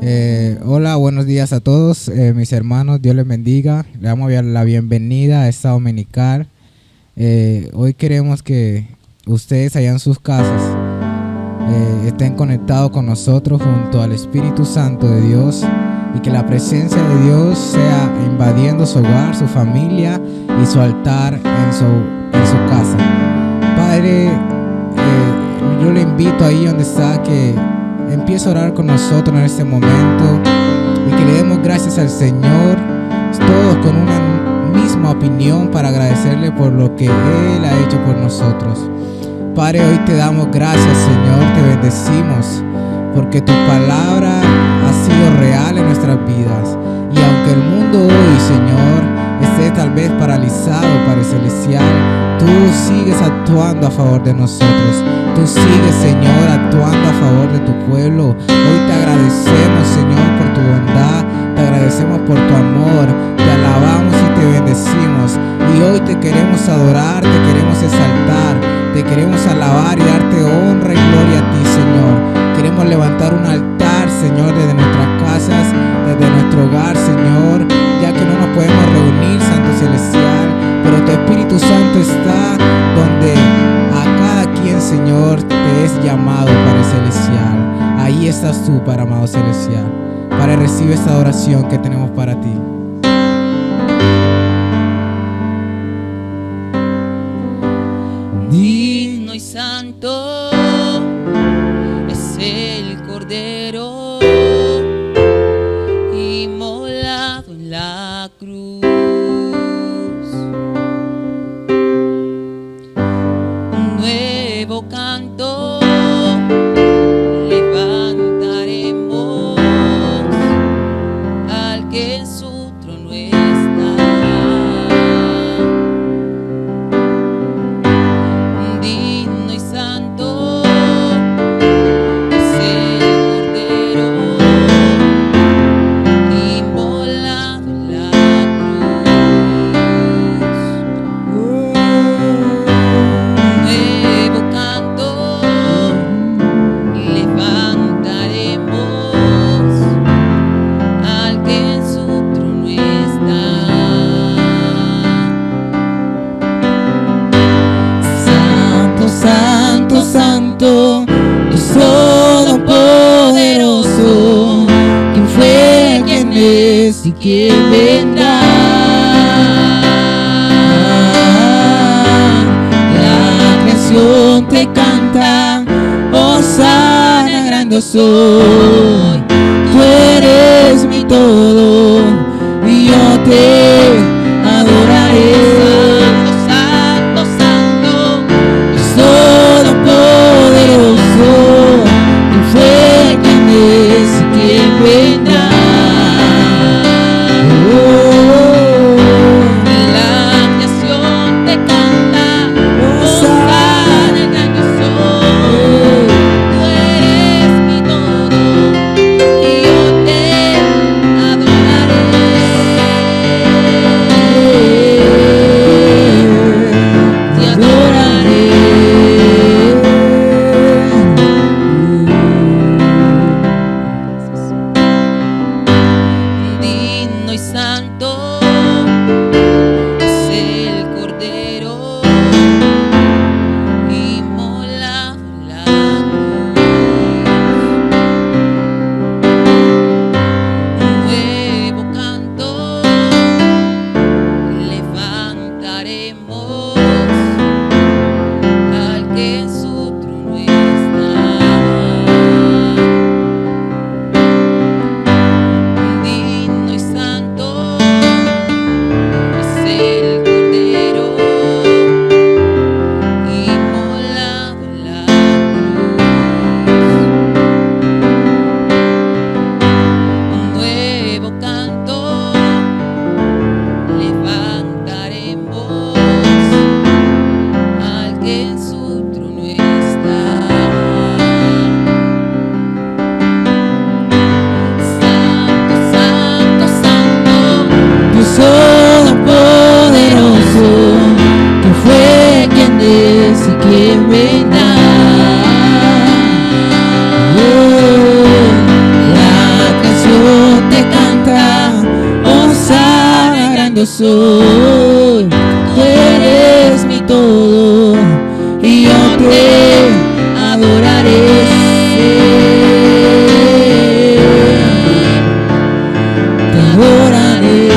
Hola, buenos días a todos, mis hermanos, Dios les bendiga. Le damos la bienvenida a esta dominical. Hoy queremos que ustedes allá en sus casas estén conectados con nosotros junto al Espíritu Santo de Dios, y que la presencia de Dios sea invadiendo su hogar, su familia y su altar en su casa. Padre, yo le invito ahí donde está que empiece a orar con nosotros en este momento y que le demos gracias al Señor, todos con una misma opinión, para agradecerle por lo que Él ha hecho por nosotros. Padre, hoy te damos gracias, Señor, te bendecimos porque tu palabra ha sido real en nuestras vidas. Y aunque el mundo hoy, Señor, esté tal vez paralizado, Padre Celestial, tú sigues actuando a favor de nosotros. Tú sigues, Señor, actuando a favor de tu pueblo. Hoy te agradecemos, Señor, por tu bondad. Te agradecemos por tu amor. Te alabamos y te bendecimos. Y hoy te queremos adorar, te queremos exaltar, te queremos alabar y darte honra y gloria a ti, Señor. Queremos levantar un altar, Señor, desde nuestras casas, desde nuestro hogar, Señor, ya que no nos podemos reunir, Santo Celestial, pero tu Espíritu Santo está donde a cada quien, Señor, te es llamado, Padre Celestial. Ahí estás tú, Padre amado Celestial. Padre, recibe esta adoración que tenemos para ti. Digno y santo es el Cordero inmolado en la cruz. Un nuevo canto levantaremos al que en su trono está. Digno y santo es el Cordero inmolado en la cruz. Nuevo canto levantaremos al que en su trono está. Santo, santo, santo, Dios todopoderoso, ¿quién fue, quién es y quién vendrá? La creación te canta, Hosana, grande soy. Tú eres mi todo y yo te adoraré. Santo, santo, Dios todopoderoso, ¿quién fue, quién es y quién vendrá? la creación te canta, Hosana, el gran yo soy. Tú eres mi todo grande soy, tú eres mi todo, y yo te adoraré. Te adoraré.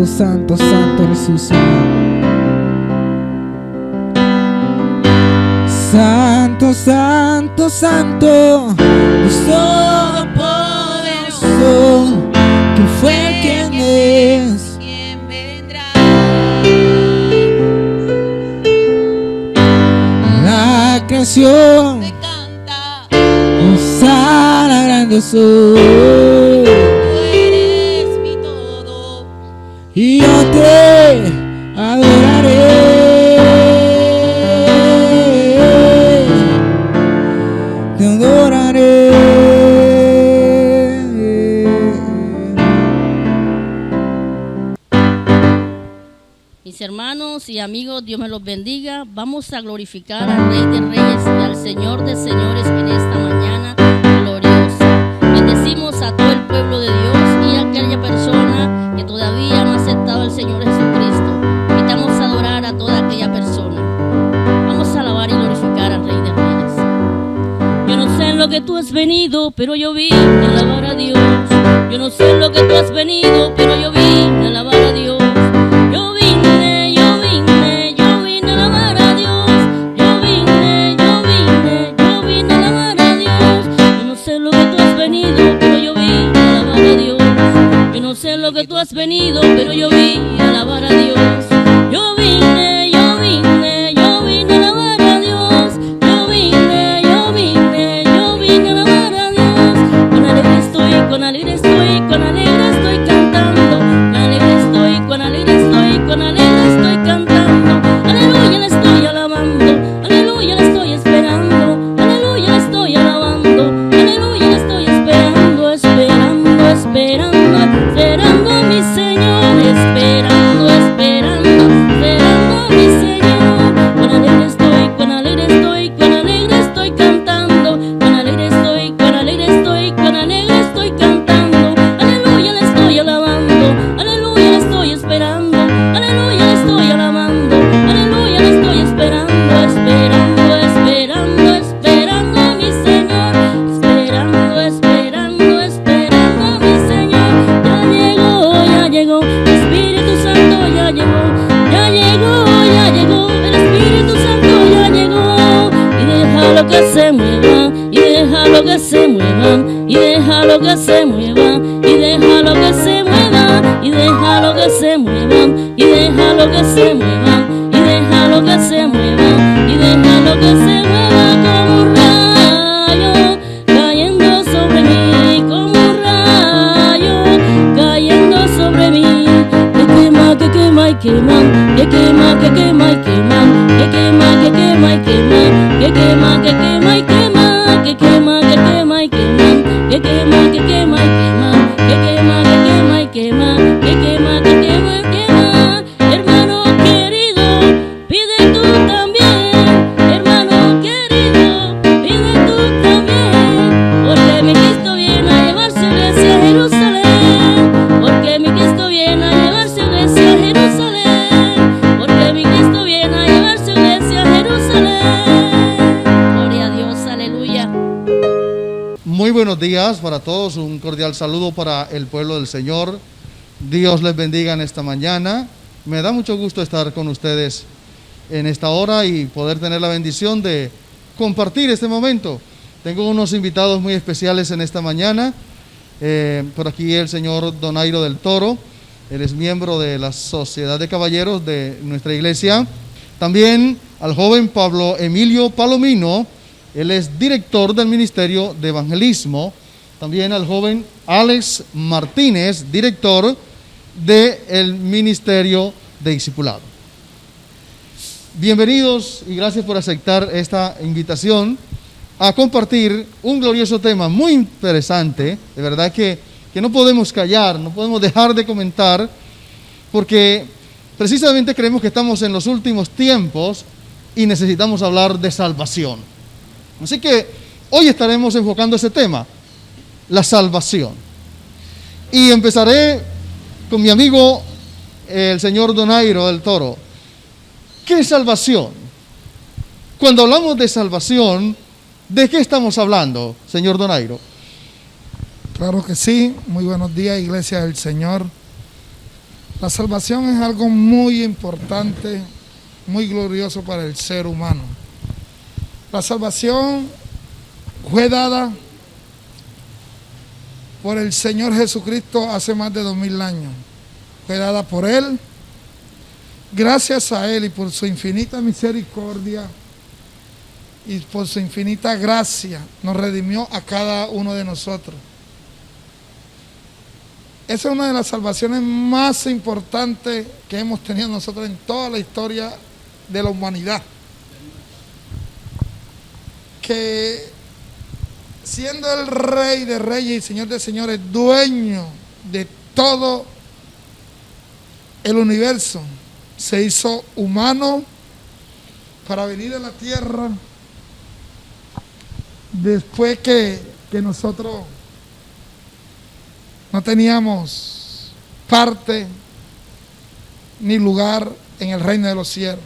Santo, santo eres tu Señor. Santo, santo, santo, Dios todopoderoso, ¿quién fue, quién es? ¿Quién vendrá? La creación Te canta, Hosana grande soy, tú eres mi todo. y yo te adoraré. Te adoraré. Mis hermanos y amigos, Dios me los bendiga. Vamos a glorificar al Rey de Reyes y al Señor de Señores en esta mañana gloriosa. Bendecimos a todo el pueblo de Dios y a aquella persona que todavía no ha aceptado al Señor Jesucristo. Invitamos a adorar a toda aquella persona. Vamos a alabar y glorificar al Rey de Reyes. Yo no sé en lo que tú has venido, pero yo vine a alabar a Dios. Yo no sé en lo que tú has venido, pero yo vine a alabar a Dios. Yo vine a alabar a Dios. Yo vine a alabar a Dios. Yo no sé lo que tú has venido, pero yo vine a alabar a Dios. Yo no sé lo que tú has venido, pero yo vine a alabar a Dios. Yo vine a alabar a Dios. Yo vine a alabar a Dios. Con alegre estoy cantando. Con alegre estoy cantando. Aleluya, le estoy alabando. Aleluya, le estoy esperando. Aleluya, le estoy alabando. Aleluya, le estoy esperando a mi Señor. Esperando a mi Señor. Con alegre estoy cantando. Con alegre estoy cantando. Aleluya, le estoy alabando. Aleluya, le estoy esperando. Aleluya, le estoy alabando. Aleluya, le estoy esperando a mi Señor. Esperando a mi Señor. Ya llegó, el Espíritu Santo ya llegó. El Espíritu Santo ya llegó. Y déjalo que se mueva, y déjalo que se mueva, y déjalo que se mueva, y déjalo que se mueva, y déjalo que se mueva, y déjalo que se mueva, y déjalo que se mueva, y déjalo que se mueva como un rayo cayendo sobre mí, como un rayo cayendo sobre mí. Que quema y quema, que quema y quema, que quema y quema, que quema y quema, que quema y quema, que quema y quema, que quema y quema, que quema y quema, que quema y quema. Hermano querido, pide tú también. Hermano querido, pide tú también. Porque mi Cristo viene a llevar su iglesia a Jerusalén. Porque mi Cristo viene a llevar su iglesia a Jerusalén. Porque mi Cristo viene a llevar su iglesia a Jerusalén. Gloria a Dios, aleluya. Muy buenos días para todos, un cordial saludo para el pueblo del Señor. Dios les bendiga en esta mañana. Me da mucho gusto estar con ustedes en esta hora y poder tener la bendición de compartir este momento. Tengo unos invitados muy especiales en esta mañana. Por aquí el señor Donairo del Toro, Él es miembro de la Sociedad de Caballeros de nuestra iglesia. También al joven Pablo Emilio Palomino, él es director del Ministerio de Evangelismo. También al joven Alex Martínez, director del Ministerio de Discipulado. Bienvenidos y gracias por aceptar esta invitación a compartir un glorioso tema muy interesante. De verdad que no podemos callar, no podemos dejar de comentar, porque precisamente creemos que estamos en los últimos tiempos y necesitamos hablar de salvación. Así que hoy estaremos enfocando ese tema, la salvación. Y empezaré con mi amigo el señor Donairo del Toro. ¿Qué es salvación? Cuando hablamos de salvación, ¿de qué estamos hablando, señor Donairo? Claro que sí. Muy buenos días, Iglesia del Señor. La salvación es algo muy importante, muy glorioso para el ser humano. La salvación fue dada por el Señor Jesucristo hace más de 2000 años. Fue dada por Él. Gracias a Él y por su infinita misericordia y por su infinita gracia nos redimió a cada uno de nosotros. Esa es una de las salvaciones más importantes que hemos tenido nosotros en toda la historia de la humanidad. Que siendo el Rey de Reyes y Señor de Señores, dueño de todo el universo, se hizo humano para venir a la tierra después que nosotros no teníamos parte ni lugar en el reino de los cielos.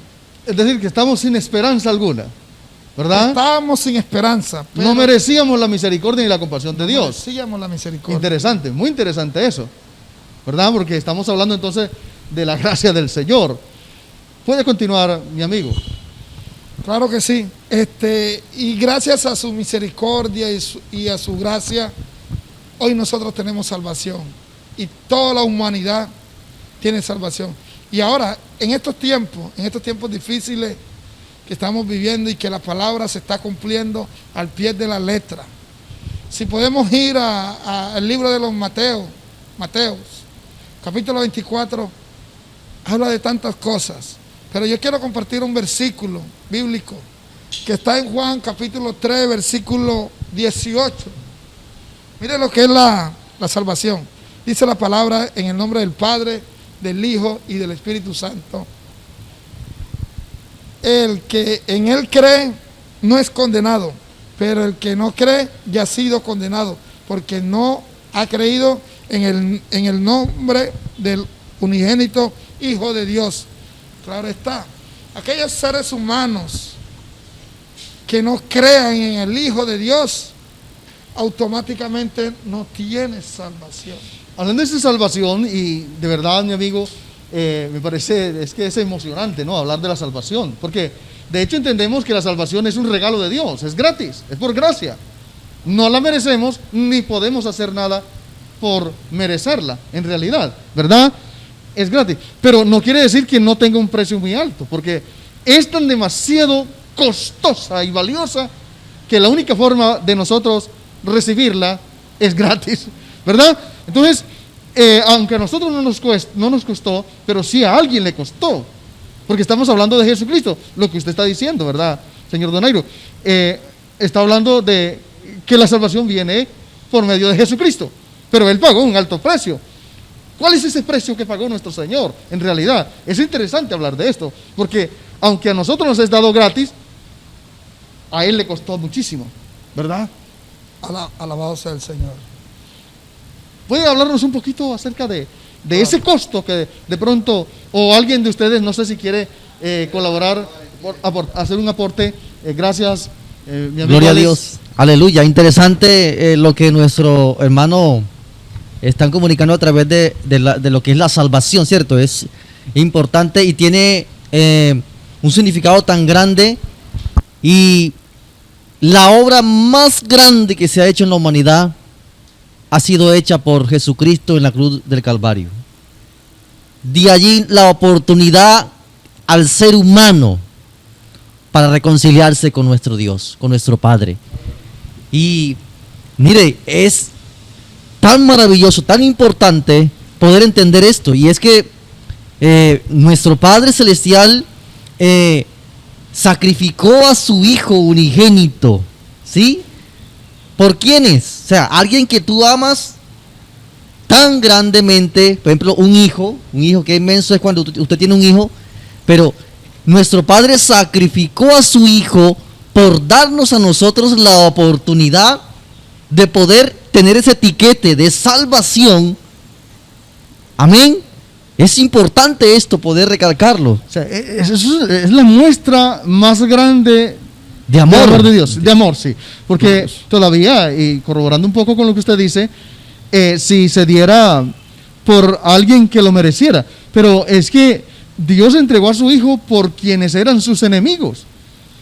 Es decir, que estamos sin esperanza alguna, ¿verdad? Estábamos sin esperanza. No merecíamos la misericordia ni la compasión de Dios. Merecíamos la misericordia. Interesante, muy interesante eso, ¿verdad? Porque estamos hablando entonces de la gracia del Señor. Puede continuar, mi amigo. Claro que sí. Y gracias a su misericordia y a su gracia, hoy nosotros tenemos salvación. Y toda la humanidad tiene salvación. Y ahora, en estos tiempos difíciles que estamos viviendo y que la palabra se está cumpliendo al pie de la letra. Si podemos ir al libro de los Mateos, capítulo 24, habla de tantas cosas. Pero yo quiero compartir un versículo bíblico que está en Juan capítulo 3, versículo 18. Mire lo que es la salvación. Dice la palabra en el nombre del Padre, del Hijo y del Espíritu Santo. El que en Él cree no es condenado, pero el que no cree ya ha sido condenado, porque no ha creído en el nombre del unigénito Hijo de Dios. Claro está, aquellos seres humanos que no crean en el Hijo de Dios, automáticamente no tienen salvación. Hablando de esa salvación, y de verdad, mi amigo, me parece que es emocionante, ¿no? Hablar de la salvación, porque de hecho entendemos que la salvación es un regalo de Dios, es gratis, es por gracia. No la merecemos ni podemos hacer nada por merecerla, en realidad, ¿verdad? Es gratis, pero no quiere decir que no tenga un precio muy alto, porque es tan demasiado costosa y valiosa que la única forma de nosotros recibirla es gratis, ¿verdad? Entonces, aunque a nosotros no nos costó, pero sí a alguien le costó, porque estamos hablando de Jesucristo, lo que usted está diciendo, ¿verdad, señor Donairo? Está hablando de que la salvación viene por medio de Jesucristo, pero Él pagó un alto precio. ¿Cuál es ese precio que pagó nuestro Señor? En realidad, es interesante hablar de esto, porque aunque a nosotros nos es dado gratis, a Él le costó muchísimo, ¿verdad? Alabado sea el Señor. ¿Puede hablarnos un poquito acerca de ese costo que de pronto, o alguien de ustedes, no sé si quiere colaborar, hacer un aporte? Gracias, mi amigo. Gloria Alex. a Dios. Aleluya. Interesante lo que nuestro hermano están comunicando a través de lo que es la salvación, ¿cierto? Es importante y tiene un significado tan grande, y la obra más grande que se ha hecho en la humanidad ha sido hecha por Jesucristo en la cruz del Calvario. de allí la oportunidad al ser humano para reconciliarse con nuestro Dios, con nuestro Padre. Y mire, es tan maravilloso, tan importante poder entender esto. Y es que nuestro Padre Celestial sacrificó a su Hijo unigénito, ¿sí? ¿Por quiénes? O sea, alguien que tú amas tan grandemente, por ejemplo, un hijo que inmenso es cuando usted tiene un hijo, pero nuestro Padre sacrificó a su Hijo por darnos a nosotros la oportunidad de poder tener ese tiquete de salvación. Amén. Es importante esto, poder recalcarlo. O sea, es la muestra más grande De amor. de Dios, de amor, sí. Porque todavía, y corroborando un poco con lo que usted dice, si se diera por alguien que lo mereciera, pero es que Dios entregó a su Hijo por quienes eran sus enemigos.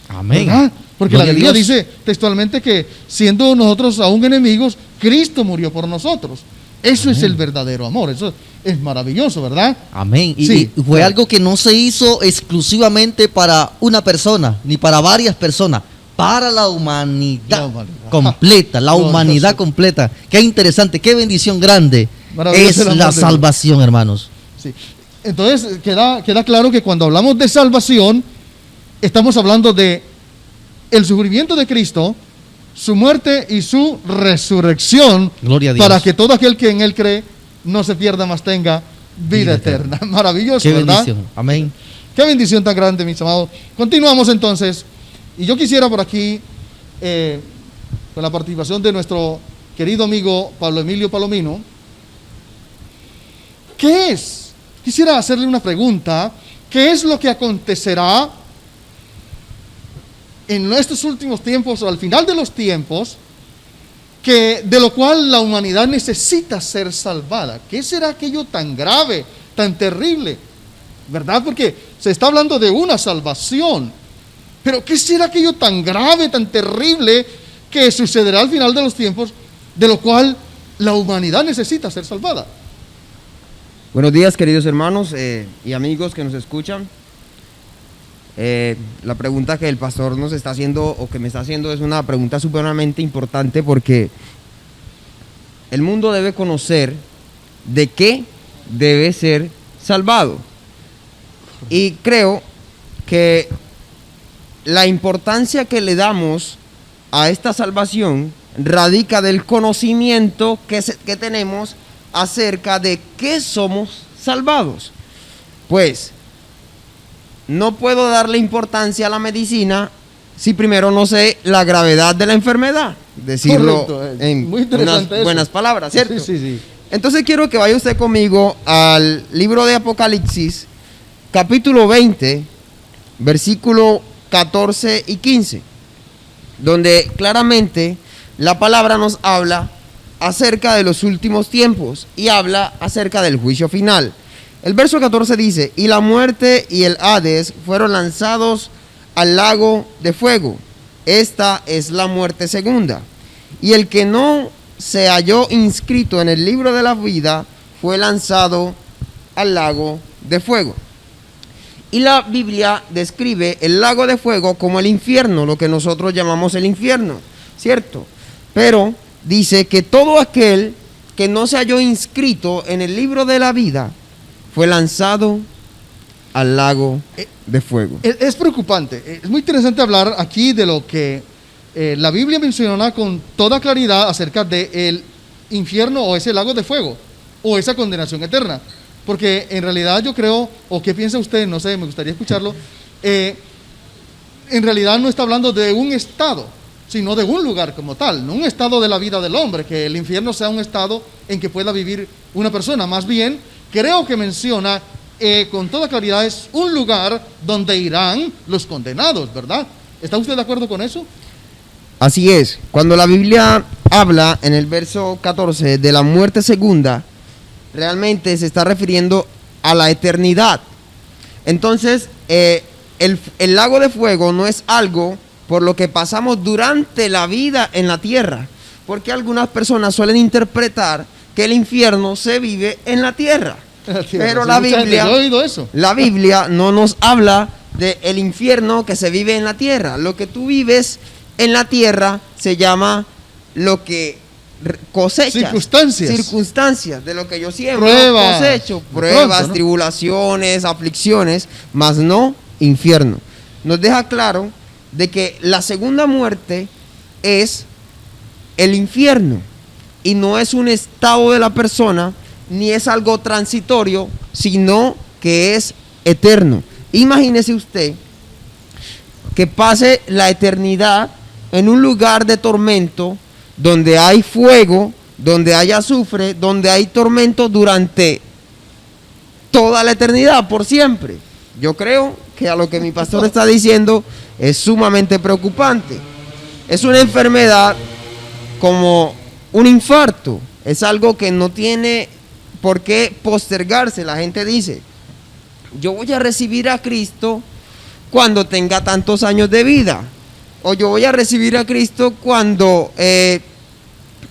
Amén. ¿Verdad? Porque Gloria la a Biblia Dios. dice textualmente que siendo nosotros aún enemigos, Cristo murió por nosotros. Eso es el verdadero amor. Eso es maravilloso, ¿verdad? Amén. Y, Sí, y fue claro. algo que no se hizo exclusivamente para una persona, ni para varias personas, para la humanidad, La humanidad. completa, la Glorioso. humanidad completa. Qué interesante, qué bendición grande Maravilloso es el amor la de Dios. salvación, hermanos. Sí. Entonces queda claro que cuando hablamos de salvación, estamos hablando de el sufrimiento de Cristo, su muerte y su resurrección, Gloria a Dios. para que todo aquel que en Él cree no se pierda, más tenga vida eterna. Maravilloso, Qué ¿verdad? bendición. Amén. Qué bendición tan grande, mis amados. Continuamos entonces. Y yo quisiera por aquí, con la participación de nuestro querido amigo Pablo Emilio Palomino, ¿qué es? Quisiera hacerle una pregunta. ¿Qué es lo que acontecerá en estos últimos tiempos o al final de los tiempos, de lo cual la humanidad necesita ser salvada? ¿Qué será aquello tan grave, tan terrible? ¿Verdad? Porque se está hablando de una salvación. Pero ¿qué será aquello tan grave, tan terrible que sucederá al final de los tiempos, de lo cual la humanidad necesita ser salvada? Buenos días, queridos hermanos y amigos que nos escuchan. La pregunta que el pastor nos está haciendo o que me está haciendo es una pregunta supremamente importante, porque el mundo debe conocer de qué debe ser salvado. Y creo que la importancia que le damos a esta salvación radica del conocimiento que tenemos acerca de qué somos salvados. Pues no puedo darle importancia a la medicina si primero no sé la gravedad de la enfermedad, decirlo Correcto, en muy interesante unas eso. buenas palabras, ¿cierto? Sí, sí, sí. Entonces quiero que vaya usted conmigo al libro de Apocalipsis, capítulo 20, versículo 14 y 15, donde claramente la palabra nos habla acerca de los últimos tiempos y habla acerca del juicio final. El verso 14 dice: y la muerte y el Hades fueron lanzados al lago de fuego. Esta es la muerte segunda. Y el que no se halló inscrito en el libro de la vida fue lanzado al lago de fuego. Y la Biblia describe el lago de fuego como el infierno, lo que nosotros llamamos el infierno, ¿cierto? Pero dice que todo aquel que no se halló inscrito en el libro de la vida fue lanzado al lago de fuego. Es preocupante. Es muy interesante hablar aquí de lo que la Biblia menciona con toda claridad acerca del infierno o ese lago de fuego o esa condenación eterna. Porque en realidad yo creo, o qué piensa usted, no sé, me gustaría escucharlo, en realidad no está hablando de un estado, sino de un lugar como tal, no un estado de la vida del hombre, que el infierno sea un estado en que pueda vivir una persona. Más bien, creo que menciona con toda claridad, es un lugar donde irán los condenados, ¿verdad? ¿Está usted de acuerdo con eso? Así es, cuando la Biblia habla en el verso 14 de la muerte segunda, realmente se está refiriendo a la eternidad. Entonces, el lago de fuego no es algo por lo que pasamos durante la vida en la tierra, porque algunas personas suelen interpretar que el infierno se vive en la tierra. Pero la Biblia, yo he oído eso. la Biblia no nos habla del infierno que se vive en la tierra. Lo que tú vives en la tierra se llama lo que cosechas. Circunstancias de lo que yo siembro, Pruebas. cosecho. De Pruebas, pronto, ¿no? tribulaciones, aflicciones, mas no infierno. Nos deja claro de que la segunda muerte es el infierno y no es un estado de la persona ni es algo transitorio, sino que es eterno. Imagínese usted que pase la eternidad en un lugar de tormento donde hay fuego, donde hay azufre, donde hay tormento durante toda la eternidad, por siempre. Yo creo que a lo que mi pastor está diciendo es sumamente preocupante. Es una enfermedad como un infarto, es algo que no tiene por qué postergarse. La gente dice, yo voy a recibir a Cristo cuando tenga tantos años de vida, o yo voy a recibir a Cristo cuando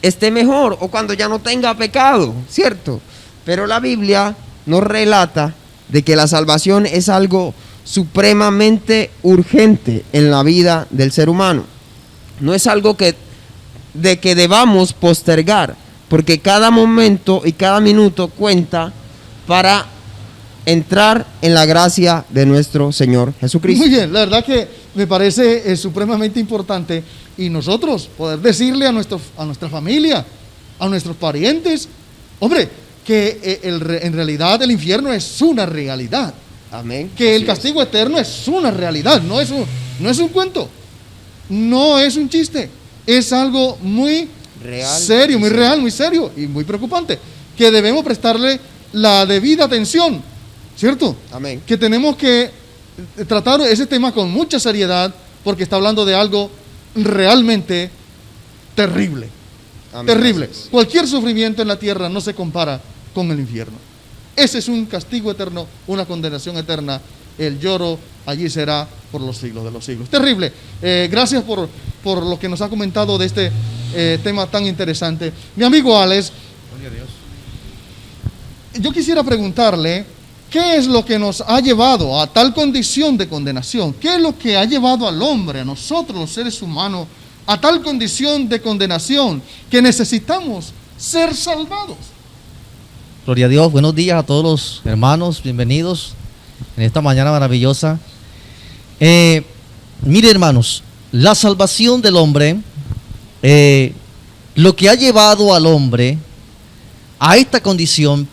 esté mejor, o cuando ya no tenga pecado, ¿cierto? Pero la Biblia nos relata de que la salvación es algo supremamente urgente en la vida del ser humano. No es algo que debamos postergar, porque cada momento y cada minuto cuenta para entrar en la gracia de nuestro Señor Jesucristo. Muy bien, la verdad que me parece supremamente importante y nosotros poder decirle a nuestra familia, a nuestros parientes, hombre, que en realidad el infierno es una realidad. Amén. Que el Así castigo eterno es una realidad, no es un cuento, no es un chiste, es algo muy Real, serio, muy sí. real, muy serio y muy preocupante, que debemos prestarle la debida atención, ¿cierto? Amén. Que tenemos que tratar ese tema con mucha seriedad porque está hablando de algo realmente terrible. Amén. Terrible. Así es. Cualquier sufrimiento en la tierra no se compara con el infierno. Ese es un castigo eterno, una condenación eterna. El lloro allí será por los siglos de los siglos. Terrible. Gracias por lo que nos ha comentado de este tema tan interesante. Mi amigo Alex, yo quisiera preguntarle, ¿qué es lo que nos ha llevado a tal condición de condenación? ¿Qué es lo que ha llevado al hombre, a nosotros los seres humanos, a tal condición de condenación que necesitamos ser salvados? Gloria a Dios, buenos días a todos los hermanos, bienvenidos en esta mañana maravillosa. Mire hermanos, la salvación del hombre, lo que ha llevado al hombre a esta condición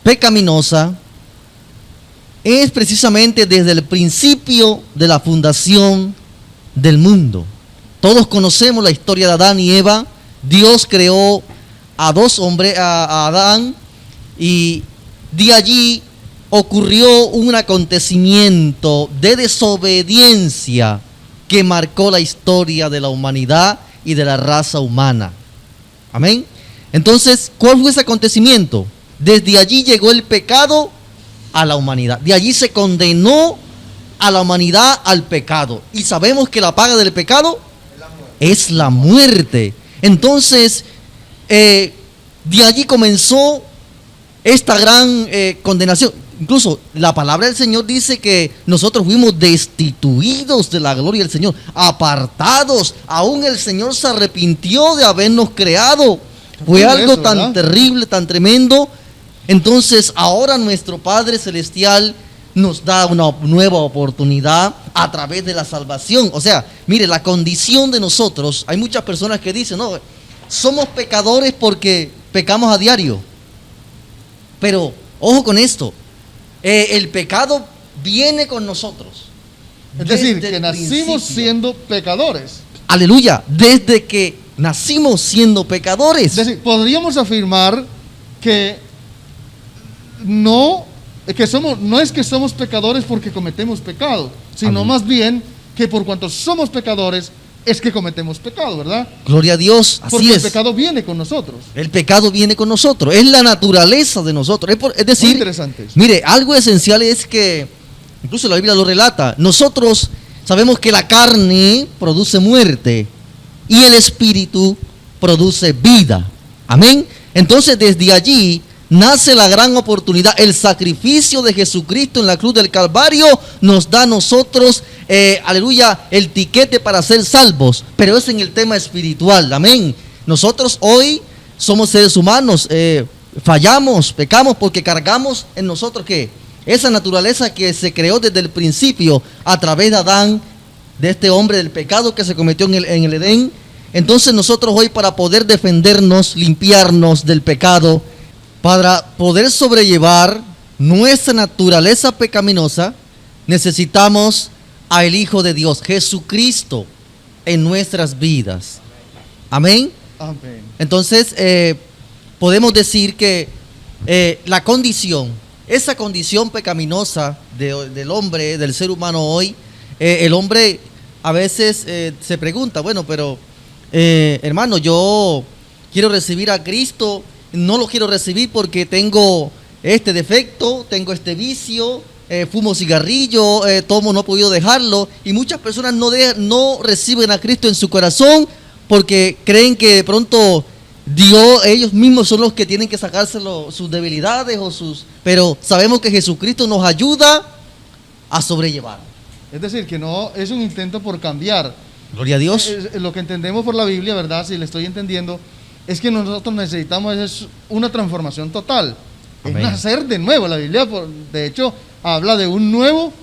pecaminosa es precisamente desde el principio de la fundación del mundo. Todos conocemos la historia de Adán y Eva. Dios creó a dos hombres, a Adán, y de allí ocurrió un acontecimiento de desobediencia que marcó la historia de la humanidad y de la raza humana. Amén. Entonces, ¿cuál fue ese acontecimiento? Desde allí llegó el pecado a la humanidad. De allí se condenó a la humanidad al pecado. Y sabemos que la paga del pecado es la muerte. Entonces, de allí comenzó esta gran condenación. Incluso la palabra del Señor dice que nosotros fuimos destituidos de la gloria del Señor, apartados. Aún el Señor se arrepintió de habernos creado. Fue algo tan terrible, tan tremendo. Entonces ahora nuestro Padre Celestial nos da una nueva oportunidad a través de la salvación. O sea, mire, la condición de nosotros, hay muchas personas que dicen, no, somos pecadores porque pecamos a diario. Pero, ojo con esto, el pecado viene con nosotros. Es decir, Desde que el nacimos principio. siendo pecadores. Aleluya, desde que nacimos siendo pecadores. Es decir, podríamos afirmar que no es que somos pecadores porque cometemos pecado, sino Amén. más bien que por cuanto somos pecadores es que cometemos pecado, ¿verdad? Gloria a Dios, así Porque el es. pecado viene con nosotros. El pecado viene con nosotros, es la naturaleza de nosotros. Es decir, Muy interesante eso. mire, algo esencial es que, incluso la Biblia lo relata, nosotros sabemos que la carne produce muerte y el espíritu produce vida. Amén. Entonces desde allí nace la gran oportunidad. El sacrificio de Jesucristo en la cruz del Calvario nos da a nosotros, aleluya, el tiquete para ser salvos. Pero es en el tema espiritual, amén. Nosotros hoy somos seres humanos, fallamos, pecamos porque cargamos en nosotros ¿qué? Esa naturaleza que se creó desde el principio a través de Adán, de este hombre del pecado que se cometió en el Edén. Entonces nosotros hoy, para poder defendernos, limpiarnos del pecado, para poder sobrellevar nuestra naturaleza pecaminosa, necesitamos al Hijo de Dios, Jesucristo, en nuestras vidas. Amén. Amén. Entonces podemos decir que la condición, esa condición pecaminosa del hombre, del ser humano hoy, el hombre a veces se pregunta, bueno, pero hermano, yo quiero recibir a Cristo, no lo quiero recibir porque tengo este defecto, tengo este vicio, fumo cigarrillo, tomo, no he podido dejarlo, y muchas personas no reciben a Cristo en su corazón porque creen que de pronto Dios, ellos mismos son los que tienen que sacarse sus debilidades pero sabemos que Jesucristo nos ayuda a sobrellevar. Es decir, que no es un intento por cambiar. Gloria a Dios. Lo que entendemos por la Biblia, ¿verdad? Si le estoy entendiendo, es que nosotros necesitamos una transformación total. Amén. Es nacer de nuevo. La Biblia, de hecho, habla de un nuevo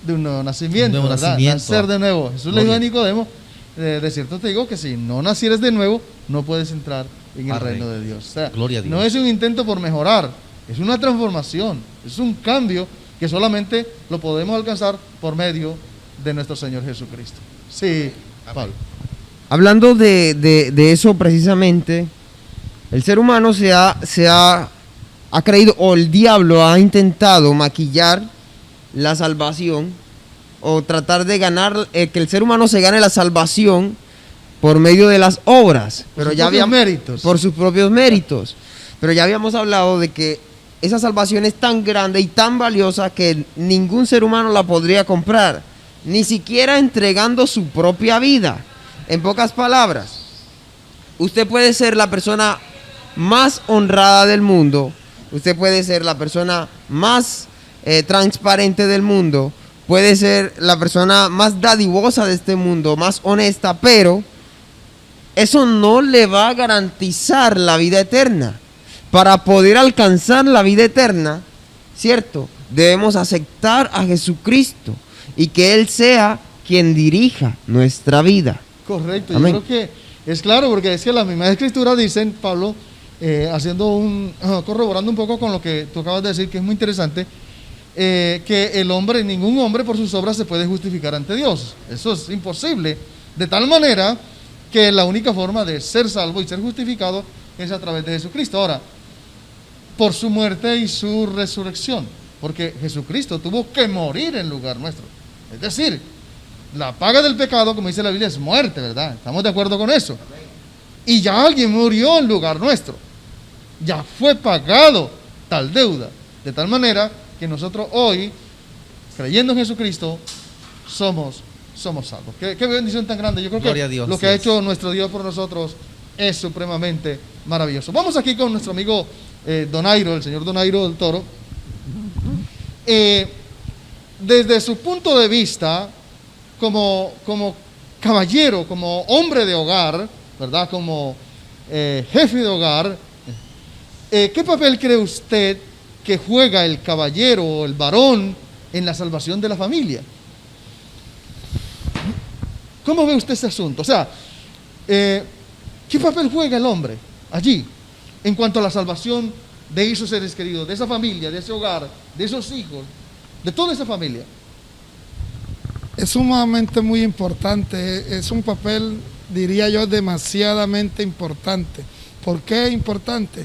nacimiento, nuevo ¿verdad? nacimiento. Nacer de nuevo. Jesús le dijo a Nicodemo, de cierto te digo que si no nacieres de nuevo, no puedes entrar en el reino de Dios. O sea, Gloria a Dios. no es un intento por mejorar, es una transformación, es un cambio que solamente lo podemos alcanzar por medio de nuestro Señor Jesucristo. Sí, Pablo. Hablando de eso precisamente, el ser humano ha creído, o el diablo ha intentado maquillar la salvación, o tratar de ganar, que el ser humano se gane la salvación por medio de las obras, pero ya había méritos. Por sus propios méritos. Pero ya habíamos hablado de que esa salvación es tan grande y tan valiosa que ningún ser humano la podría comprar, ni siquiera entregando su propia vida. En pocas palabras, usted puede ser la persona más honrada del mundo, usted puede ser la persona más transparente del mundo, puede ser la persona más dadivosa de este mundo, más honesta, pero eso no le va a garantizar la vida eterna. Para poder alcanzar la vida eterna, ¿cierto? Debemos aceptar a Jesucristo y que Él sea quien dirija nuestra vida. Correcto, Amén. yo creo que es claro, porque es que las mismas escrituras dicen, Pablo, corroborando un poco con lo que tú acabas de decir, que es muy interesante, que ningún hombre por sus obras se puede justificar ante Dios. Eso es imposible, de tal manera que la única forma de ser salvo y ser justificado es a través de Jesucristo. Ahora, por su muerte y su resurrección, porque Jesucristo tuvo que morir en lugar nuestro. Es decir, la paga del pecado, como dice la Biblia, es muerte, ¿verdad? ¿Estamos de acuerdo con eso? Y ya alguien murió en lugar nuestro. Ya fue pagado tal deuda. De tal manera que nosotros hoy, creyendo en Jesucristo, somos salvos. ¿Qué bendición tan grande? Yo creo Gloria que a Dios, lo que ha hecho nuestro Dios por nosotros es supremamente maravilloso. Vamos aquí con nuestro amigo Donairo, el señor Donairo del Toro. Desde su punto de vista, como caballero, como hombre de hogar, ¿verdad? Como jefe de hogar, ¿qué papel cree usted que juega el caballero o el varón en la salvación de la familia? ¿Cómo ve usted ese asunto? O sea, ¿qué papel juega el hombre allí en cuanto a la salvación de esos seres queridos, de esa familia, de ese hogar, de esos hijos, de toda esa familia? Es sumamente muy importante, es un papel, diría yo, demasiadamente importante. ¿Por qué importante?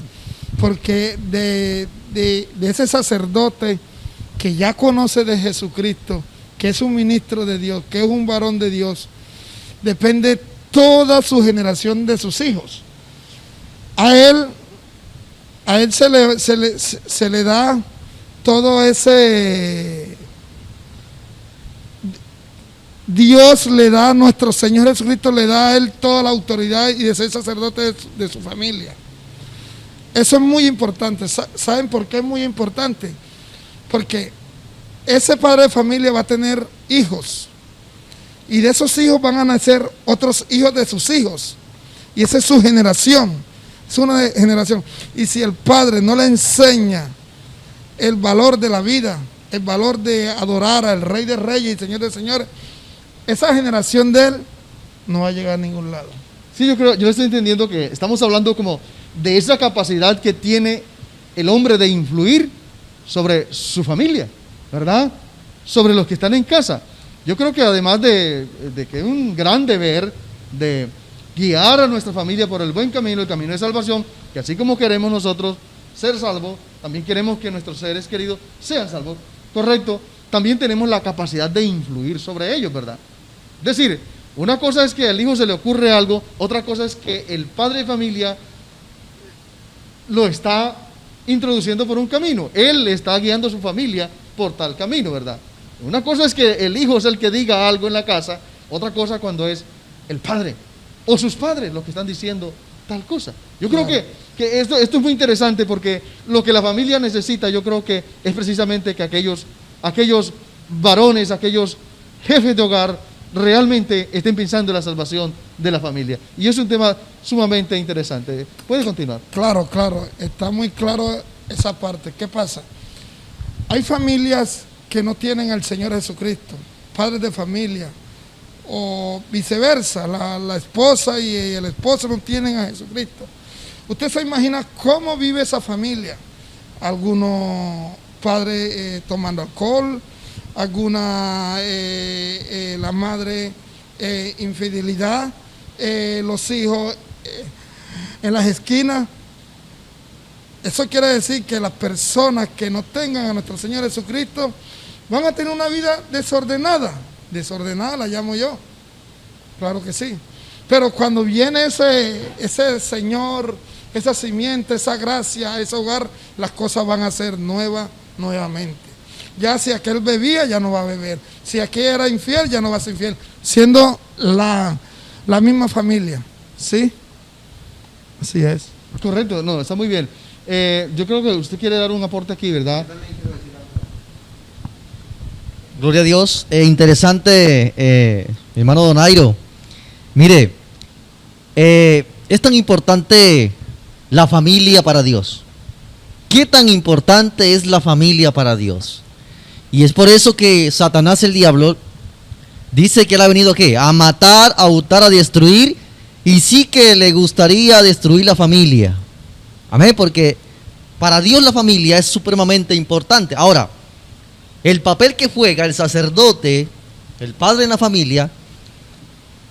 Porque de ese sacerdote que ya conoce de Jesucristo, que es un ministro de Dios, que es un varón de Dios, depende toda su generación de sus hijos. A él se le da todo ese... Dios le da, nuestro Señor Jesucristo le da a él toda la autoridad y de ser sacerdote de su familia. Eso es muy importante. ¿Saben por qué es muy importante? Porque ese padre de familia va a tener hijos. Y de esos hijos van a nacer otros hijos de sus hijos. Y esa es su generación. Es una generación. Y si el padre no le enseña el valor de la vida, el valor de adorar al Rey de Reyes y Señor de Señores, esa generación de él no va a llegar a ningún lado. Sí, yo estoy entendiendo que estamos hablando como de esa capacidad que tiene el hombre de influir sobre su familia, ¿verdad? Sobre los que están en casa. Yo creo que además de que es un gran deber de guiar a nuestra familia por el buen camino, el camino de salvación, que así como queremos nosotros ser salvos, también queremos que nuestros seres queridos sean salvos, correcto, también tenemos la capacidad de influir sobre ellos, ¿verdad? Es decir, una cosa es que al hijo se le ocurre algo, otra cosa es que el padre de familia lo está introduciendo por un camino, él está guiando a su familia por tal camino, ¿verdad? Una cosa es que el hijo es el que diga algo en la casa, otra cosa cuando es el padre o sus padres los que están diciendo tal cosa. Yo creo que esto es muy interesante porque lo que la familia necesita, yo creo que es precisamente que aquellos varones, aquellos jefes de hogar realmente estén pensando en la salvación de la familia. Y es un tema sumamente interesante. ¿Puede continuar? Claro, está muy claro esa parte. ¿Qué pasa? Hay familias que no tienen al Señor Jesucristo, padres de familia, o viceversa, la esposa y el esposo no tienen a Jesucristo. Usted se imagina cómo vive esa familia. Algunos padres tomando alcohol, alguna la madre infidelidad, los hijos en las esquinas. Eso quiere decir que las personas que no tengan a nuestro Señor Jesucristo van a tener una vida desordenada. Desordenada la llamo yo. Claro que sí. Pero cuando viene ese Señor, esa simiente, esa gracia, ese hogar, las cosas van a ser nuevamente. Ya si aquel bebía, ya no va a beber. Si aquel era infiel, ya no va a ser infiel. Siendo la misma familia. ¿Sí? Así es. Correcto, no, está muy bien. Yo creo que usted quiere dar un aporte aquí, ¿verdad? Gloria a Dios. Interesante, mi hermano Donairo. Mire, es tan importante la familia para Dios. ¿Qué tan importante es la familia para Dios? Y es por eso que Satanás, el diablo, dice que él ha venido ¿qué? A matar, a hurtar, a destruir, y sí que le gustaría destruir la familia. Amén, porque para Dios la familia es supremamente importante. Ahora, el papel que juega el sacerdote, el padre en la familia,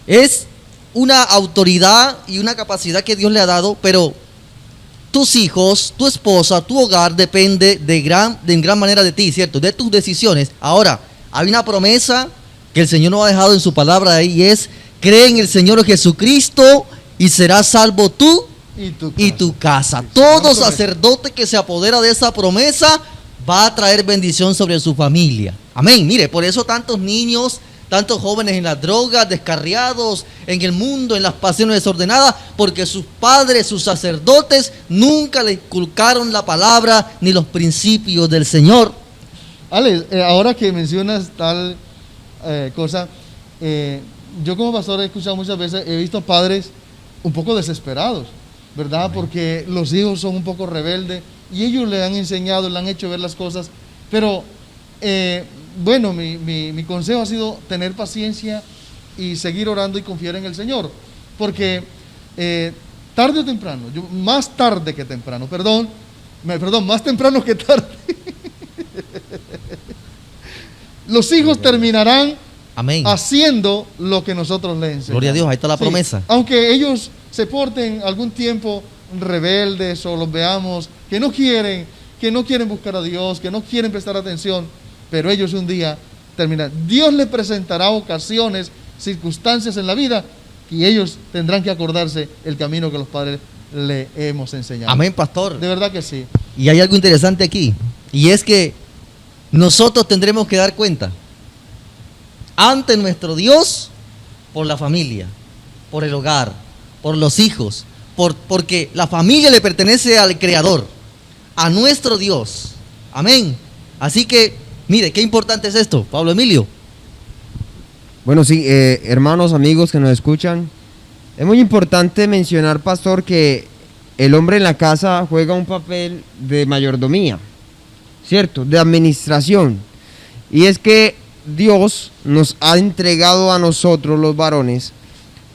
es una autoridad y una capacidad que Dios le ha dado, pero tus hijos, tu esposa, tu hogar depende en gran manera de ti, ¿cierto? De tus decisiones. Ahora, hay una promesa que el Señor nos ha dejado en su palabra ahí, y es: cree en el Señor Jesucristo y serás salvo tú y tu casa. Todo sacerdote que se apodera de esa promesa va a traer bendición sobre su familia. Amén. Mire, por eso tantos niños, tantos jóvenes en las drogas, descarriados en el mundo, en las pasiones desordenadas, porque sus padres, sus sacerdotes, nunca le inculcaron la palabra ni los principios del Señor. Alex, ahora que mencionas tal cosa, yo como pastor he escuchado muchas veces, he visto padres un poco desesperados, ¿verdad? Amén. Porque los hijos son un poco rebeldes y ellos le han enseñado, le han hecho ver las cosas, pero bueno, mi consejo ha sido tener paciencia y seguir orando y confiar en el Señor, porque tarde o temprano, más tarde que temprano, más temprano que tarde, los hijos terminarán Amén. Haciendo lo que nosotros les enseñamos. Gloria a Dios, ahí está la promesa. Aunque ellos se porten algún tiempo rebeldes o los veamos que no quieren buscar a Dios, que no quieren prestar atención, pero ellos un día terminan. Dios les presentará ocasiones, circunstancias en la vida, y ellos tendrán que acordarse el camino que los padres le hemos enseñado. Amén, pastor. De verdad que sí. Y hay algo interesante aquí, y es que nosotros tendremos que dar cuenta ante nuestro Dios por la familia, por el hogar, por los hijos, porque la familia le pertenece al Creador, a nuestro Dios. Amén. Así que, mire, qué importante es esto, Pablo Emilio. Bueno, sí, hermanos, amigos que nos escuchan, es muy importante mencionar, pastor, que el hombre en la casa juega un papel de mayordomía, ¿cierto? De administración. Y es que Dios nos ha entregado a nosotros, los varones,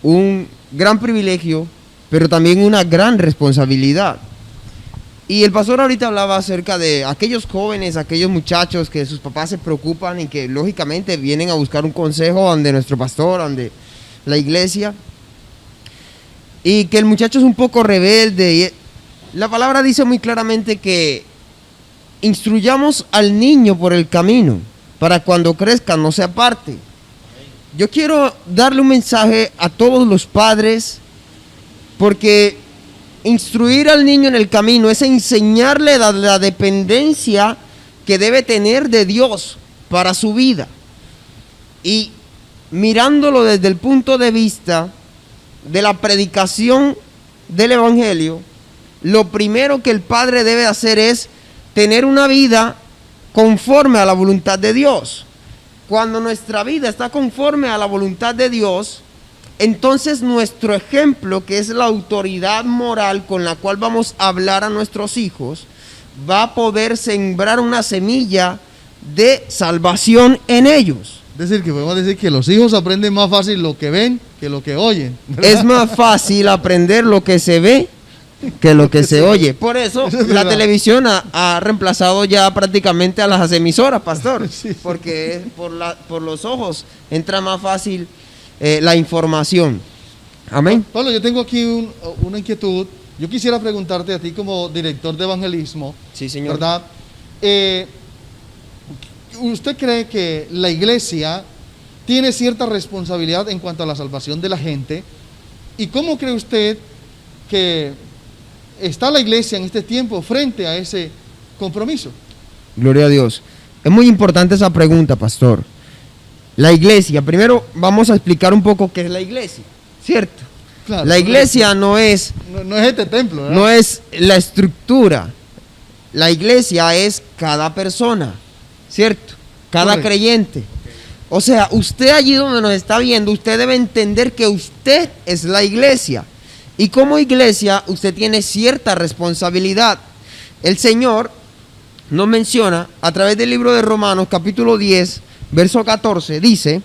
un gran privilegio, pero también una gran responsabilidad. Y el pastor ahorita hablaba acerca de aquellos jóvenes, aquellos muchachos que sus papás se preocupan y que lógicamente vienen a buscar un consejo ante nuestro pastor, ante la iglesia. Y que el muchacho es un poco rebelde. Y la palabra dice muy claramente que instruyamos al niño por el camino para cuando crezca no se aparte. Yo quiero darle un mensaje a todos los padres, porque instruir al niño en el camino es enseñarle la dependencia que debe tener de Dios para su vida. Y mirándolo desde el punto de vista de la predicación del Evangelio, lo primero que el padre debe hacer es tener una vida conforme a la voluntad de Dios. Cuando nuestra vida está conforme a la voluntad de Dios, entonces nuestro ejemplo, que es la autoridad moral con la cual vamos a hablar a nuestros hijos, va a poder sembrar una semilla de salvación en ellos. Es decir, que podemos decir que los hijos aprenden más fácil lo que ven que lo que oyen, ¿verdad? Es más fácil aprender lo que se ve que lo que se oye. Por eso Eso es la verdad. televisión ha reemplazado ya prácticamente a las emisoras, pastor. Sí. Porque por los ojos entra más fácil la información. Amén. Pablo, yo tengo aquí una inquietud. Yo quisiera preguntarte a ti como director de evangelismo, Sí, señor. ¿verdad? ¿Usted cree que la iglesia tiene cierta responsabilidad en cuanto a la salvación de la gente? ¿Y cómo cree usted que está la iglesia en este tiempo frente a ese compromiso? Gloria a Dios. Es muy importante esa pregunta, pastor. La iglesia, primero vamos a explicar un poco qué es la iglesia, ¿cierto? Claro, La iglesia no es no es este templo, ¿verdad? no es la estructura. La iglesia es cada persona, ¿cierto? Cada Correcto. creyente. O sea, usted allí donde nos está viendo, usted debe entender que usted es la iglesia. Y como iglesia, usted tiene cierta responsabilidad. El Señor nos menciona a través del libro de Romanos, capítulo 10, verso 14, dice,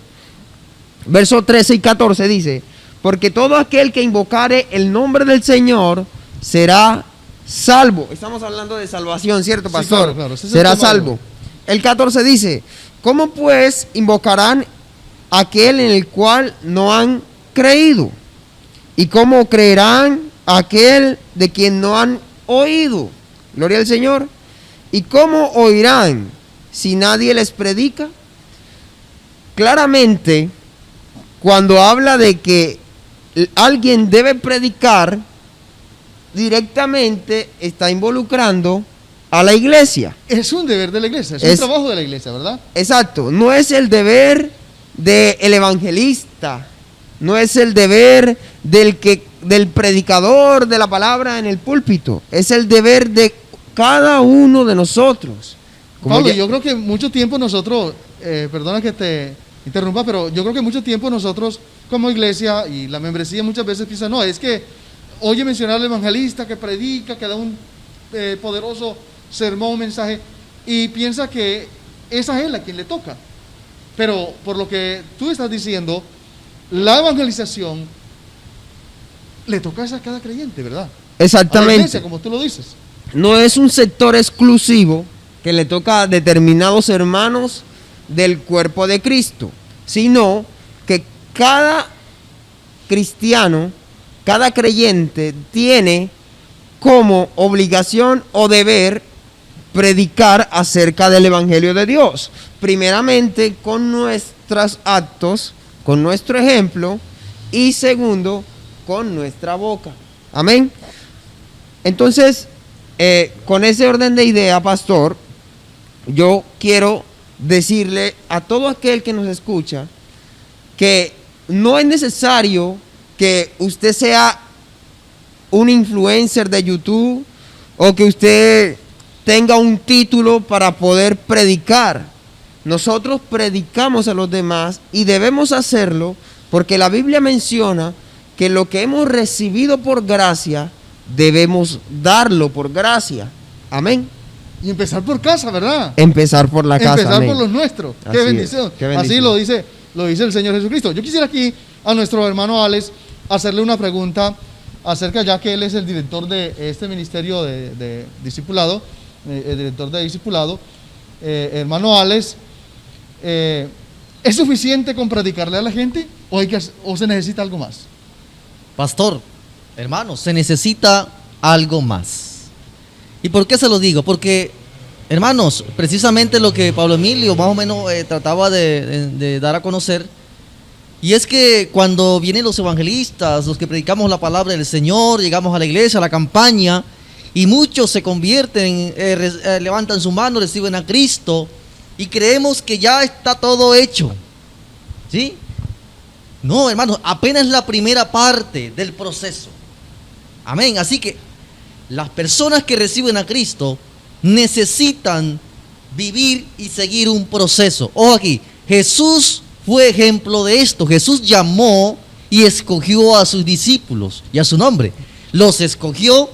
verso 13 y 14 dice, porque todo aquel que invocare el nombre del Señor será salvo. Estamos hablando de salvación, ¿cierto, Sí, pastor? claro, claro. Ese es el Será tema de salvo. hoy. El 14 dice, ¿cómo pues invocarán aquel en el cual no han creído? ¿Y cómo creerán aquel de quien no han oído? Gloria al Señor. ¿Y cómo oirán si nadie les predica? Claramente, cuando habla de que alguien debe predicar, directamente está involucrando a la iglesia. Es un deber de la iglesia, es Es- un trabajo de la iglesia, ¿verdad? Exacto, no es el deber del evangelista, no es el deber del predicador de la palabra en el púlpito, es el deber de cada uno de nosotros. Como Pablo, ya- yo creo que mucho tiempo nosotros, perdona que te interrumpa, pero yo creo que mucho tiempo nosotros como iglesia y la membresía muchas veces piensan, no, es que oye mencionar al evangelista que predica, que da un poderoso sermón, mensaje, y piensa que esa es la quien le toca. Pero por lo que tú estás diciendo, la evangelización le toca a cada creyente, ¿verdad? A la Exactamente. iglesia, como tú lo dices. No es un sector exclusivo que le toca a determinados hermanos del cuerpo de Cristo, sino que cada cristiano, cada creyente tiene como obligación o deber predicar acerca del Evangelio de Dios. Primeramente con nuestros actos, con nuestro ejemplo, y segundo, con nuestra boca. Amén. Entonces, con ese orden de idea, pastor, yo quiero decirle a todo aquel que nos escucha que no es necesario que usted sea un influencer de YouTube o que usted tenga un título para poder predicar. Nosotros predicamos a los demás y debemos hacerlo porque la Biblia menciona que lo que hemos recibido por gracia, debemos darlo por gracia. Amén. Y empezar por casa, ¿verdad? Empezar por la casa. Empezar amén. por los nuestros. Así Qué es, bendición. qué bendición. Así lo dice el Señor Jesucristo. Yo quisiera aquí a nuestro hermano Alex hacerle una pregunta acerca, ya que él es el director de este ministerio de discipulado, el director de discipulado. Hermano Alex, ¿es suficiente con predicarle a la gente o se necesita algo más? Pastor, hermanos, se necesita algo más. ¿Y por qué se lo digo? Porque, hermanos, precisamente lo que Pablo Emilio más o menos trataba de dar a conocer, y es que cuando vienen los evangelistas, los que predicamos la palabra del Señor, llegamos a la iglesia, a la campaña, y muchos se convierten, levantan su mano, reciben a Cristo, y creemos que ya está todo hecho. ¿Sí? No, hermanos, apenas la primera parte del proceso. Amén. Así que las personas que reciben a Cristo necesitan vivir y seguir un proceso. Ojo aquí, Jesús fue ejemplo de esto. Jesús llamó y escogió a sus discípulos y a su nombre. Los escogió,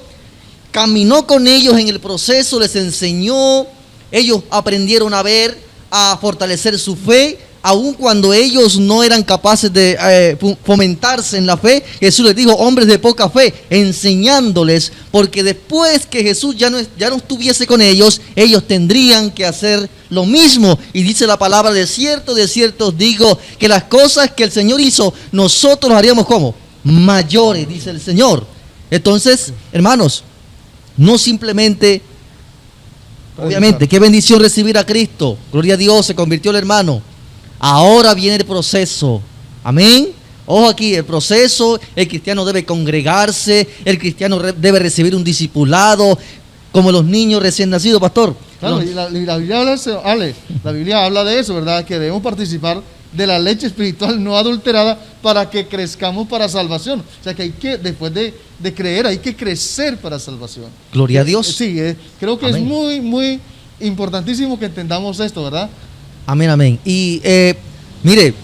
caminó con ellos en el proceso, les enseñó. Ellos aprendieron a ver, a fortalecer su fe. Aun cuando ellos no eran capaces de fomentarse en la fe, Jesús les dijo, hombres de poca fe, enseñándoles, porque después que Jesús ya no estuviese con ellos, ellos tendrían que hacer lo mismo. Y dice la palabra, de cierto os digo, que las cosas que el Señor hizo, nosotros haríamos como mayores, dice el Señor. Entonces, hermanos, no simplemente, obviamente, qué bendición recibir a Cristo, gloria a Dios, se convirtió el hermano. Ahora viene el proceso, amén. Ojo aquí, el proceso, el cristiano debe congregarse, el cristiano debe recibir un discipulado, como los niños recién nacidos, pastor. Claro, y la Biblia habla de eso, ¿verdad? Que debemos participar de la leche espiritual no adulterada para que crezcamos para salvación. O sea que hay que, después de creer, hay que crecer para salvación. Gloria a Dios. Sí, creo que Amén. es muy, muy importantísimo que entendamos esto, ¿verdad? Amén, amén. Y mire,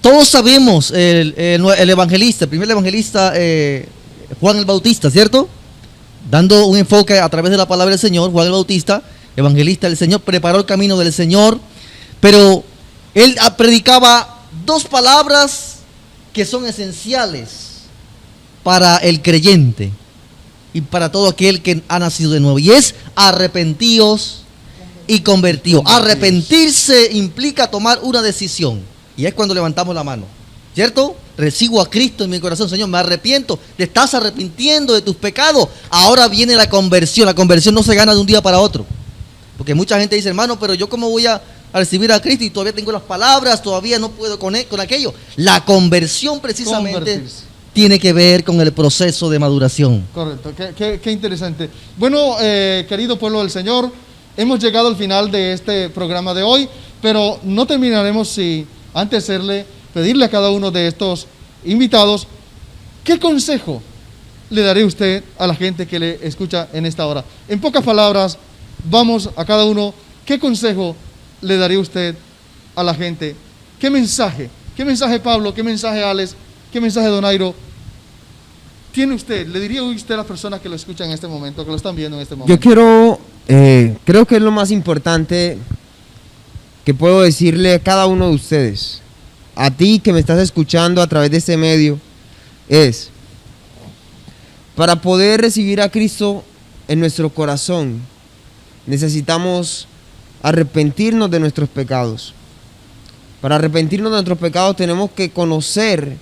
todos sabemos el evangelista, el primer evangelista, Juan el Bautista, ¿cierto? Dando un enfoque a través de la palabra del Señor, Juan el Bautista, evangelista del Señor, preparó el camino del Señor, pero él predicaba dos palabras que son esenciales para el creyente y para todo aquel que ha nacido de nuevo, y es arrepentíos y convertidos. Arrepentirse implica tomar una decisión, y es cuando levantamos la mano, ¿cierto? Recibo a Cristo en mi corazón, Señor, me arrepiento. Te estás arrepintiendo de tus pecados. Ahora viene la conversión. La conversión no se gana de un día para otro, porque mucha gente dice, hermano, pero yo cómo voy a recibir a Cristo y todavía tengo las palabras, todavía no puedo con aquello. La conversión precisamente tiene que ver con el proceso de maduración. Correcto, qué interesante. Bueno, querido pueblo del Señor, hemos llegado al final de este programa de hoy, pero no terminaremos sin antes pedirle a cada uno de estos invitados, ¿qué consejo le daré usted a la gente que le escucha en esta hora? En pocas palabras, vamos a cada uno, ¿qué consejo le daría usted a la gente? ¿Qué mensaje Pablo? ¿Qué mensaje Alex? ¿Qué mensaje Donairo tiene usted? ¿Le diría usted a las personas que lo escuchan en este momento, que lo están viendo en este momento? Yo creo que es lo más importante que puedo decirle a cada uno de ustedes, a ti que me estás escuchando a través de este medio, es, para poder recibir a Cristo en nuestro corazón, necesitamos arrepentirnos de nuestros pecados. Para arrepentirnos de nuestros pecados tenemos que conocer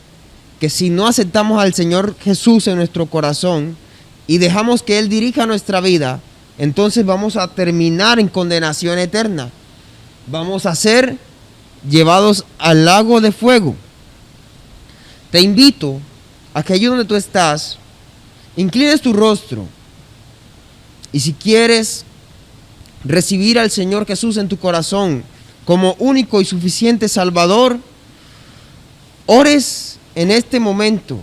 que si no aceptamos al Señor Jesús en nuestro corazón y dejamos que Él dirija nuestra vida, entonces vamos a terminar en condenación eterna. Vamos a ser llevados al lago de fuego. Te invito a que allí donde tú estás, inclines tu rostro y si quieres recibir al Señor Jesús en tu corazón como único y suficiente Salvador, ores en este momento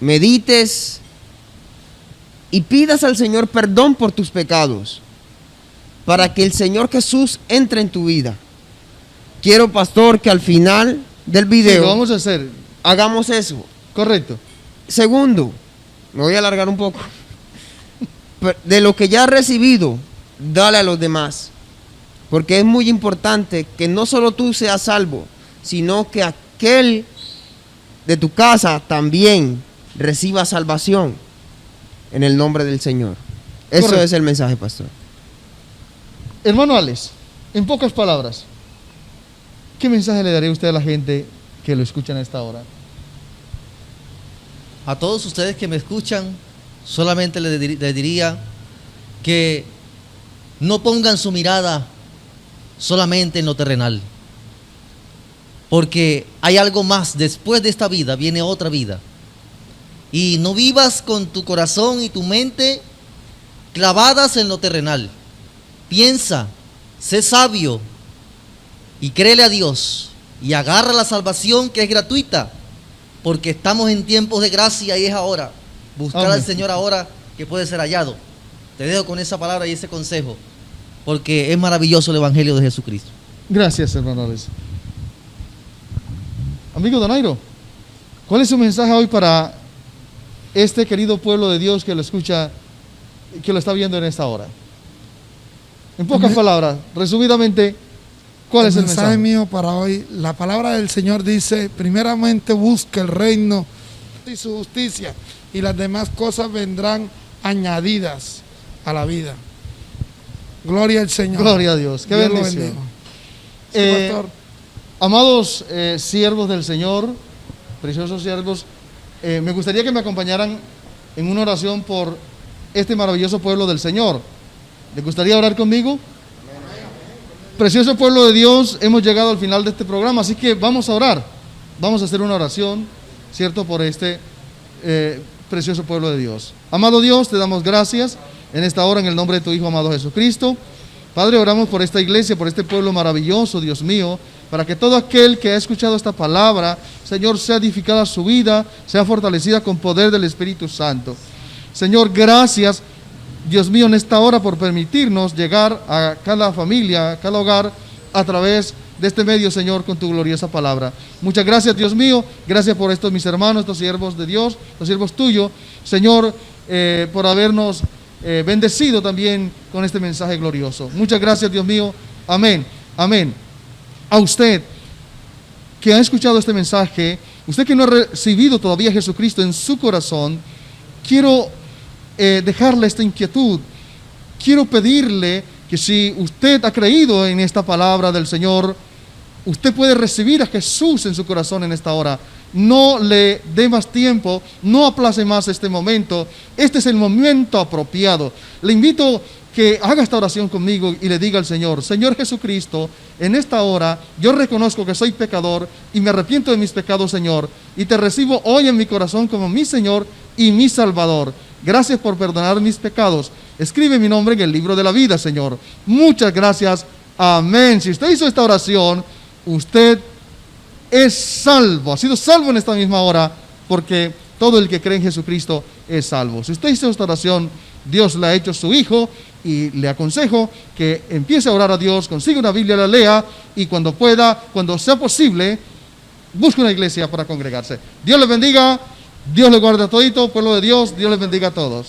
medites y pidas al Señor perdón por tus pecados, para que el Señor Jesús entre en tu vida. Quiero, pastor, que al final del Sí, video lo vamos a hacer. hagamos eso. Correcto. Segundo, me voy a alargar un poco. De lo que ya has recibido, dale a los demás. Porque es muy importante que no solo tú seas salvo, sino que aquel de tu casa también reciba salvación en el nombre del Señor. Eso Correcto. es el mensaje, pastor. Hermano Alex, en pocas palabras, ¿qué mensaje le daría usted a la gente que lo escuchan a esta hora? A todos ustedes que me escuchan, solamente les diría que no pongan su mirada solamente en lo terrenal, porque hay algo más. Después de esta vida viene otra vida, y no vivas con tu corazón y tu mente clavadas en lo terrenal. Piensa, sé sabio y créele a Dios y agarra la salvación, que es gratuita, porque estamos en tiempos de gracia y es ahora. Buscar Amén. al Señor ahora, que puede ser hallado. Te dejo con esa palabra y ese consejo, porque es maravilloso el Evangelio de Jesucristo. Gracias, hermano Alex. Amigo Donairo, ¿cuál es su mensaje hoy para este querido pueblo de Dios que lo escucha, que lo está viendo en esta hora? En pocas palabras, resumidamente, ¿cuál es el mensaje? mío para hoy? La palabra del Señor dice: primeramente busca el reino y su justicia, y las demás cosas vendrán añadidas a la vida. Gloria al Señor. Gloria a Dios. Qué Dios lo bendición. bendiga. Sí, Eh, pastor. Amados siervos del Señor, preciosos siervos, me gustaría que me acompañaran en una oración por este maravilloso pueblo del Señor. ¿Les gustaría orar conmigo? Precioso pueblo de Dios, hemos llegado al final de este programa, así que vamos a orar. Vamos a hacer una oración, ¿cierto?, por este precioso pueblo de Dios. Amado Dios, te damos gracias en esta hora en el nombre de tu Hijo amado Jesucristo. Padre, oramos por esta iglesia, por este pueblo maravilloso, Dios mío, para que todo aquel que ha escuchado esta palabra, Señor, sea edificada su vida, sea fortalecida con poder del Espíritu Santo. Señor, gracias, Dios mío, en esta hora por permitirnos llegar a cada familia, a cada hogar, a través de este medio, Señor, con tu gloriosa palabra. Muchas gracias, Dios mío, gracias por estos mis hermanos, estos siervos de Dios, los siervos tuyos, Señor, por habernos bendecido también con este mensaje glorioso. Muchas gracias, Dios mío, amén, amén. A usted que ha escuchado este mensaje, usted que no ha recibido todavía a Jesucristo en su corazón, quiero dejarle esta inquietud. Quiero pedirle que si usted ha creído en esta palabra del Señor, usted puede recibir a Jesús en su corazón en esta hora. No le dé más tiempo, no aplace más este momento. Este es el momento apropiado. Le invito que haga esta oración conmigo y le diga al Señor: Señor Jesucristo, en esta hora yo reconozco que soy pecador y me arrepiento de mis pecados, Señor, y te recibo hoy en mi corazón como mi Señor y mi Salvador. Gracias por perdonar mis pecados. Escribe mi nombre en el libro de la vida, Señor. Muchas gracias. Amén. Si usted hizo esta oración, usted es salvo. Ha sido salvo en esta misma hora, porque todo el que cree en Jesucristo es salvo. Si usted hizo esta oración, Dios la ha hecho su hijo, y le aconsejo que empiece a orar a Dios, consiga una Biblia, la lea, y cuando pueda, cuando sea posible, busque una iglesia para congregarse. Dios les bendiga, Dios les guarde a todito, pueblo de Dios, Dios les bendiga a todos.